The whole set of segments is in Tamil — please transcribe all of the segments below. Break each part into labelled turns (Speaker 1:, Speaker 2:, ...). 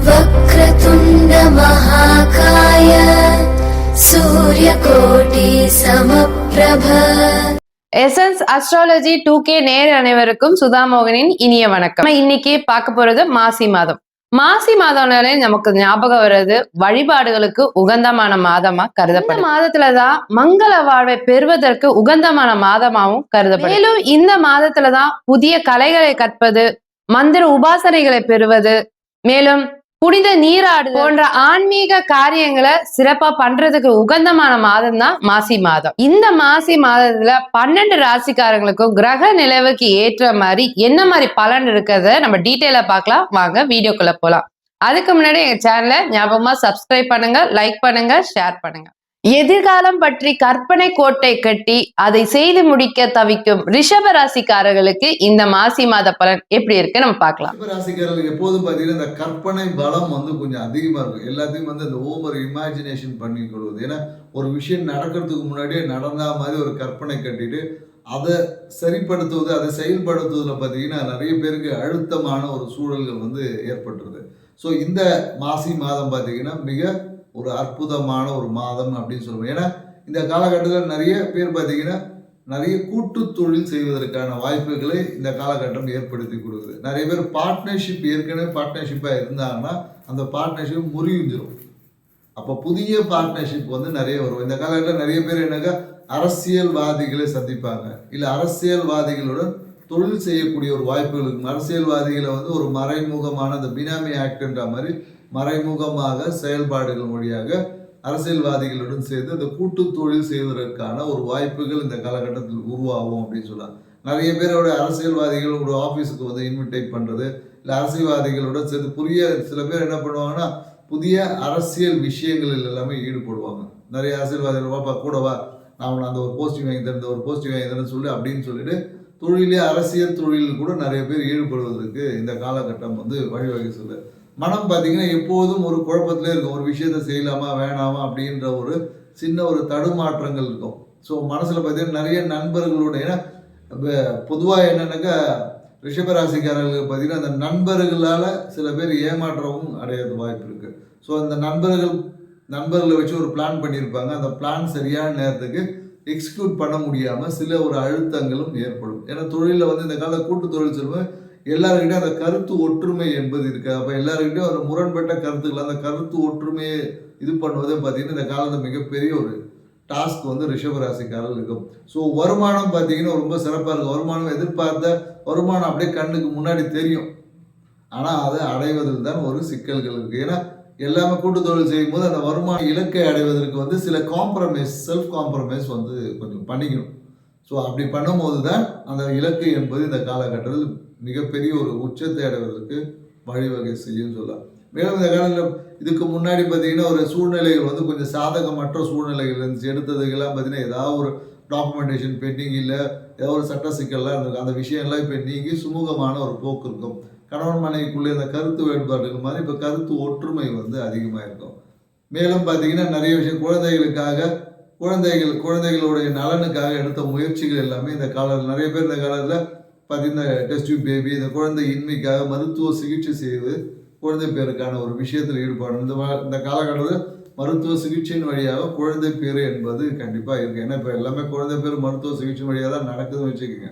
Speaker 1: वक्रतुण्ड महाकाय सूर्यकोटि समप्रभ.
Speaker 2: எசன்ஸ் அஸ்ட்ராலஜி 2K நேர் அனைவருக்கும் சுதாமோகனின் இனிய வணக்கம். இன்னைக்கு பார்க்க போறது மாசி மாதம். மாசி மாதம்னாலே நமக்கு ஞாபகம் வர்றது வழிபாடுகளுக்கு உகந்தமான மாதமா கருதப்படும். மாதத்துலதான் மங்கள வாழ்வை பெறுவதற்கு உகந்தமான மாதமாகவும் கருதப்படும். மேலும் இந்த மாதத்துலதான் புதிய கலைகளை கற்பது, மந்திர உபாசனைகளை பெறுவது, மேலும் புனித நீராடு போன்ற ஆன்மீக காரியங்களை சிறப்பா பண்றதுக்கு உகந்தமான மாதம் தான் மாசி மாதம். இந்த மாசி மாதத்துல 12 ராசிக்காரங்களுக்கும் கிரக நிலவுக்கு ஏற்ற மாதிரி என்ன மாதிரி பலன் இருக்கிறத நம்ம டீட்டெயிலா பார்க்கலாம். வாங்க வீடியோக்குள்ள போலாம். அதுக்கு முன்னாடி எங்க சேனலை ஞாபகமா சப்ஸ்கிரைப் பண்ணுங்க, லைக் பண்ணுங்க, ஷேர் பண்ணுங்க. எதிர்காலம் பற்றி கற்பனை கோட்டை கட்டி அதை செய்து முடிக்க தவிக்கும் ரிஷப ராசிக்காரர்களுக்கு இந்த மாசி மாத பலன் எப்படி இருக்கு நம்ம பார்க்கலாம்.
Speaker 3: ரிஷப ராசிக்காரர்கள் எப்போதும் பார்த்தீங்கன்னா இந்த கற்பனை பலம் கொஞ்சம் அதிகமா இருக்கும். எல்லாத்தையும் இந்த ஓவர் இமேஜினேஷன் பண்ணி கொள்வது. ஏன்னா ஒரு விஷயம் நடக்கிறதுக்கு முன்னாடியே நடந்தா மாதிரி ஒரு கற்பனை கட்டிட்டு அதை சரிப்படுத்துவது, அதை செயல்படுத்துவதில் பார்த்தீங்கன்னா நிறைய பேருக்கு அழுத்தமான ஒரு சூழல்கள் ஏற்பட்டுருது. ஸோ இந்த மாசி மாதம் பார்த்தீங்கன்னா மிக ஒரு அற்புதமான ஒரு மாதம் அப்படின்னு சொல்லுவோம். ஏன்னா இந்த காலகட்டத்தில் நிறைய பேர் பார்த்தீங்கன்னா நிறைய கூட்டு தொழில் செய்வதற்கான வாய்ப்புகளை இந்த காலகட்டம் ஏற்படுத்தி கொடுக்குது. நிறைய பேர் பார்ட்னர்ஷிப் ஏற்கனவே பார்ட்னர்ஷிப்பாக இருந்தாங்கன்னா அந்த பார்ட்னர்ஷிப் முறிஞ்சிடும். அப்போ புதிய பார்ட்னர்ஷிப் நிறைய வரும். இந்த காலகட்டத்தில் நிறைய பேர் அரசியல்வாதிகளை சந்திப்பாங்க, இல்லை அரசியல்வாதிகளுடன் தொழில் செய்யக்கூடிய ஒரு வாய்ப்புகள் இருக்கும். அரசியல்வாதிகளை ஒரு மறைமுகமான அந்த பினாமி ஆக்ட்ன்ற மாதிரி மறைமுகமாக செயல்பாடுகள் வழியாக அரசியல்வாதிகளுடன் சேர்ந்து இந்த கூட்டு தொழில் செய்வதற்கான ஒரு வாய்ப்புகள் இந்த காலகட்டத்தில் உருவாகும் அப்படின்னு சொல்லலாம். நிறைய பேரோட அரசியல்வாதிகள் ஒரு ஆஃபீஸுக்கு இன்விடேட் பண்ணுறது, இல்லை அரசியல்வாதிகளோட சேர்ந்து சில பேர் என்ன பண்ணுவாங்கன்னா புதிய அரசியல் விஷயங்களில் எல்லாமே ஈடுபடுவாங்க. நிறைய அரசியல்வாதிகள் வாப்பா கூடவா, நான் அந்த ஒரு போஸ்டிங் வாங்கி தரேன், ஒரு போஸ்டிங் வாங்கி தரேன்னு சொல்லி அப்படின்னு சொல்லிட்டு தொழிலே அரசியல் தொழில் கூட நிறைய பேர் ஈடுபடுவதற்கு இந்த காலகட்டம் வழிவகை சொல்லுது. மனம் பார்த்தீங்கன்னா எப்போதும் ஒரு குழப்பத்திலே இருக்கும். ஒரு விஷயத்த செய்யலாமா வேணாமா அப்படின்ற ஒரு சின்ன ஒரு தடுமாற்றங்கள் இருக்கும். ஸோ மனசில் பார்த்தீங்கன்னா நிறைய நண்பர்களோட, ஏன்னா பொதுவாக என்னென்னாக்கா ரிஷபராசிக்காரர்களுக்கு பார்த்தீங்கன்னா அந்த நண்பர்களால் சில பேர் ஏமாற்றமும் அடையிறது வாய்ப்பு இருக்குது. ஸோ அந்த நண்பர்களை வச்சு ஒரு பிளான் பண்ணியிருப்பாங்க. அந்த பிளான் சரியான நேரத்துக்கு எக்ஸிக்யூட் பண்ண முடியாமல் சில ஒரு அழுத்தங்களும் ஏற்படும். ஏன்னா தொழிலில் இந்த கால கூட்டு தொழில் சொல்லுவேன், எல்லாருக்கிட்டையும் அந்த கருத்து ஒற்றுமை என்பது இருக்குது. அப்போ எல்லாருக்கிட்டையும் ஒரு முரண்பட்ட கருத்துக்கள், அந்த கருத்து ஒற்றுமையை இது பண்ணுவதே பார்த்தீங்கன்னா இந்த காலத்தில் மிகப்பெரிய ஒரு டாஸ்க் ரிஷபராசிக்காரர்கள் இருக்கும். ஸோ வருமானம் பார்த்தீங்கன்னா ரொம்ப சிறப்பாக இருக்கும். வருமானம் எதிர்பார்த்த வருமானம் அப்படியே கண்ணுக்கு முன்னாடி தெரியும். ஆனால் அதை அடைவதில் தான் ஒரு சிக்கல்கள் இருக்குது. ஏன்னா எல்லாமே கூட்டு தொழில் செய்யும் போது அந்த வருமான இலக்கை அடைவதற்கு சில காம்ப்ரமைஸ், செல்ஃப் காம்ப்ரமைஸ் கொஞ்சம் பண்ணிக்கணும். ஸோ அப்படி பண்ணும்போது தான் அந்த இலக்கு என்பது இந்த காலகட்டத்தில் மிகப்பெரிய ஒரு உச்சத்தை அடைவதற்கு வழிவகை செய்யும் சொல்லலாம். மேலும் இந்த காலத்தில் இதுக்கு முன்னாடி பார்த்தீங்கன்னா ஒரு சூழ்நிலைகள் கொஞ்சம் சாதகமற்ற சூழ்நிலைகள் இருந்துச்சு. எடுத்ததுக்கெல்லாம் பார்த்தீங்கன்னா ஏதாவது ஒரு டாக்குமெண்டேஷன் பெண்டிங், இல்லை ஏதாவது ஒரு சட்ட சிக்கல்லாம் இருந்திருக்கும். அந்த விஷயம்லாம் இப்போ நீங்கி சுமூகமான ஒரு போக்கு இருக்கும். கணவன் மனைவிக்குள்ளே இந்த கருத்து வேறுபாடுகள் மாதிரி இப்போ கருத்து ஒற்றுமை அதிகமாக இருக்கும். மேலும் பார்த்தீங்கன்னா நிறைய விஷயம் குழந்தைகளுடைய நலனுக்காக எடுத்த முயற்சிகள் எல்லாமே இந்த காலத்தில் நிறைய பேர் இந்த காலத்தில் பார்த்தீங்கன்னா டெஸ்ட் டியூப் பேபி, இந்த குழந்தை இன்மைக்காக மருத்துவ சிகிச்சை செய்து குழந்தை பேருக்கான ஒரு விஷயத்தில் ஈடுபாடு இந்த காலகட்டத்தில் மருத்துவ சிகிச்சையின் வழியாக குழந்தை பேர் என்பது கண்டிப்பாக இருக்குது. ஏன்னா இப்போ எல்லாமே குழந்தை பேர் மருத்துவ சிகிச்சை வழியாக தான் நடக்குதுன்னு வச்சுக்கோங்க.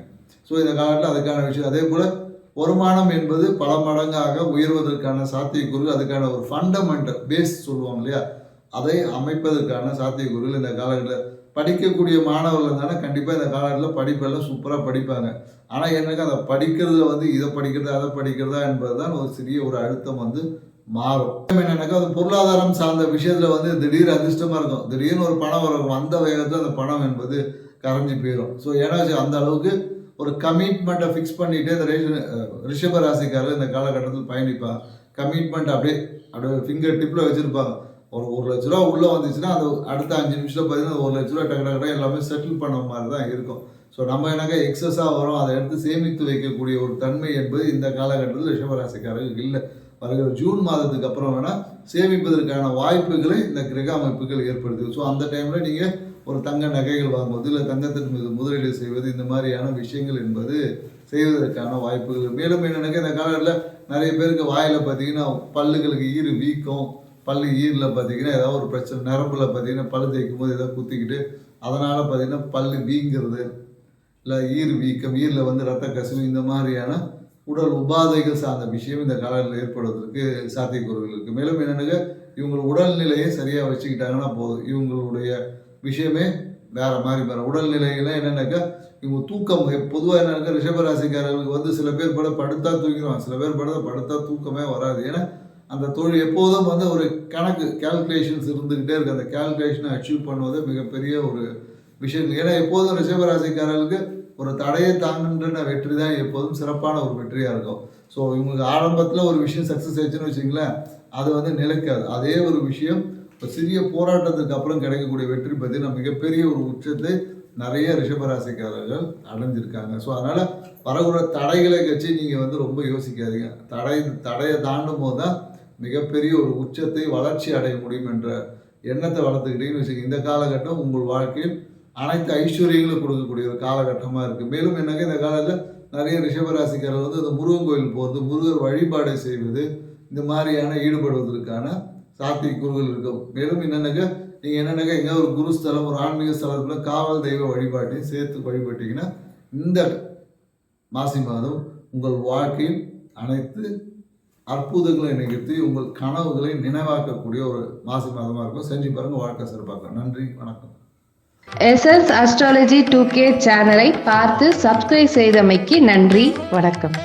Speaker 3: ஸோ இந்த காலத்தில் அதுக்கான விஷயம். அதே போல் வருமானம் என்பது பல மடங்காக உயர்வதற்கான சாத்தியக்கூறுகள், அதுக்கான ஒரு ஃபண்டமெண்டல் பேஸ் சொல்லுவாங்க இல்லையா, அதை அமைப்பதற்கான சாத்தியக்கூறுகள் இந்த காலகட்டத்தில் படிக்கக்கூடிய மாணவர்கள் இருந்தாலும் கண்டிப்பாக இந்த காலகட்டத்தில் படிப்பெல்லாம் சூப்பராக படிப்பாங்க. ஆனால் எனக்கு அந்த படிக்கிறதுல இதை படிக்கிறதா அதை படிக்கிறதா என்பது தான் ஒரு சிறிய ஒரு அழுத்தம் மாறும். என்னன்னாக்கா அது பொருளாதாரம் சார்ந்த விஷயத்தில் திடீர் அதிர்ஷ்டமாக இருக்கும். திடீர்னு ஒரு பணம் வரும், அந்த வேகத்தில் அந்த பணம் என்பது கரைஞ்சி போயிடும். ஸோ ஏன்னா அந்த அளவுக்கு ஒரு கமிட்மெண்ட்டை ஃபிக்ஸ் பண்ணிவிட்டு இந்த ரிஷப ராசிக்காரர்கள் இந்த காலகட்டத்தில் பயணிப்பாங்க. கமிட்மெண்ட் அப்படியே ஃபிங்கர் டிப்பில் வச்சுருப்பாங்க. ஒரு 1 லட்ச ரூபா உள்ளே வந்துச்சுன்னா அது அடுத்த 5 நிமிஷத்தில் பார்த்தீங்கன்னா 1 லட்ச ரூபா டக்கு எல்லாமே செட்டில் பண்ண மாதிரி தான் இருக்கும். ஸோ நம்ம எக்ஸஸாக வரும், அதை எடுத்து சேமித்து வைக்கக்கூடிய ஒரு தன்மை என்பது இந்த காலகட்டத்தில் ரிஷபராசிக்காரர்களுக்கு இல்லை. வருகிற ஜூன் மாதத்துக்கு அப்புறம் வேணால் சேமிப்பதற்கான வாய்ப்புகளை இந்த கிரக அமைப்புகள் ஏற்படுத்துது. ஸோ அந்த டைமில் நீங்கள் ஒரு தங்க நகைகள் வாங்குவது இல்லை தங்கத்தின் மீது முதலீடு செய்வது இந்த மாதிரியான விஷயங்கள் என்பது செய்வதற்கான வாய்ப்புகள். மேலும் என்னென்னாக்கா இந்த காலத்தில் நிறைய பேருக்கு வாயில் பார்த்தீங்கன்னா பல்லுகளுக்கு ஈறு வீக்கம், பல்லு ஈரில் பார்த்தீங்கன்னா ஏதாவது ஒரு பிரச்சனை, நரம்பில் பார்த்தீங்கன்னா பல்லு தேய்க்கும் போது ஏதாவது குத்திக்கிட்டு அதனால் பார்த்தீங்கன்னா பல்லு வீங்கிறது, இல்லை ஈர் வீக்கம், ஈரில் வந்து ரத்த கசிவு, இந்த மாதிரியான உடல் உபாதைகள் சார்ந்த விஷயம் இந்த காலத்தில் ஏற்படுவதற்கு சாத்தியக்கூறுகள் இருக்குது. மேலும் என்னென்னாக்கா இவங்க உடல்நிலையை சரியாக வச்சுக்கிட்டாங்கன்னா போதும், இவங்களுடைய விஷயமே வேறு மாதிரி வேறு. உடல்நிலையெல்லாம் என்னென்னாக்கா இவங்க தூக்கம் பொதுவாக என்னென்னாக்கா ரிஷபராசிக்காரர்களுக்கு வந்து சில பேர் படுத்தா தூங்கிடுவாங்க, சில பேர் படுத்தா தூக்கமே வராது. ஏன்னா அந்த தொழில் எப்போதும் வந்து ஒரு கணக்கு கேல்குலேஷன்ஸ் இருந்துக்கிட்டே இருக்குது. அந்த கேல்குலேஷனை அச்சீவ் பண்ணுவது மிகப்பெரிய ஒரு விஷயம். ஏன்னா எப்போதும் ரிஷபராசிக்காரர்களுக்கு ஒரு தடையை தாங்குன்ற வெற்றி தான் எப்போதும் சிறப்பான ஒரு வெற்றியாக இருக்கும். ஸோ இவங்களுக்கு ஆரம்பத்தில் ஒரு விஷயம் சக்ஸஸ் ஆயிடுச்சுன்னு வச்சிங்களேன், அது வந்து நிலைக்காது. அதே ஒரு விஷயம் ஒரு சிறிய போராட்டத்துக்கு அப்புறம் கிடைக்கக்கூடிய வெற்றி பார்த்தீங்கன்னா மிகப்பெரிய ஒரு உச்சத்தை நிறைய ரிஷபராசிக்காரர்கள் அடைஞ்சிருக்காங்க. ஸோ அதனால் வரக்கூட தடைகளை வச்சு நீங்கள் வந்து ரொம்ப யோசிக்காதீங்க. தடையை தாண்டும் போது தான் மிகப்பெரிய ஒரு உச்சத்தை வளர்ச்சி அடைய முடியும் என்ற எண்ணத்தை வளர்த்துக்கிட்டீங்கன்னு வச்சுக்கோங்க. இந்த காலகட்டம் உங்கள் வாழ்க்கையில் அனைத்து ஐஸ்வர்யங்களும் கொடுக்கக்கூடிய ஒரு காலகட்டமாக இருக்குது. மேலும் என்னங்க இந்த காலத்தில் நிறைய ரிஷபராசிக்காரர்கள் வந்து இந்த முருகன் கோயில் போகிறது, முருகர் வழிபாடு செய்வது, இந்த மாதிரியான ஈடுபடுவதற்கான சாத்தியக்கூறுகள் இருக்கும். மேலும் என்னென்னாக்கா நீங்கள் என்னென்னாக்கா எங்கே ஒரு குருஸ்தலம், ஒரு ஆன்மீக ஸ்தலத்தில் காவல் தெய்வ வழிபாட்டையும் சேர்த்து வழிபட்டீங்கன்னா இந்த மாசி மாதம் உங்கள் வாழ்க்கையில் அனைத்து அற்புதங்களை நிகழ்த்தி உங்கள் கனவுகளை நினைவாக்கக்கூடிய ஒரு மாசி மாதமாக இருக்கும். செஞ்சு பாருங்கள், வாழ்க்கை சிறப்பாக. நன்றி, வணக்கம்.
Speaker 2: எஸ்எஸ் அஸ்ட்ராலஜி 2K சேனலை பார்த்து சப்ஸ்கிரைப் செய்தமைக்கு நன்றி, வணக்கம்.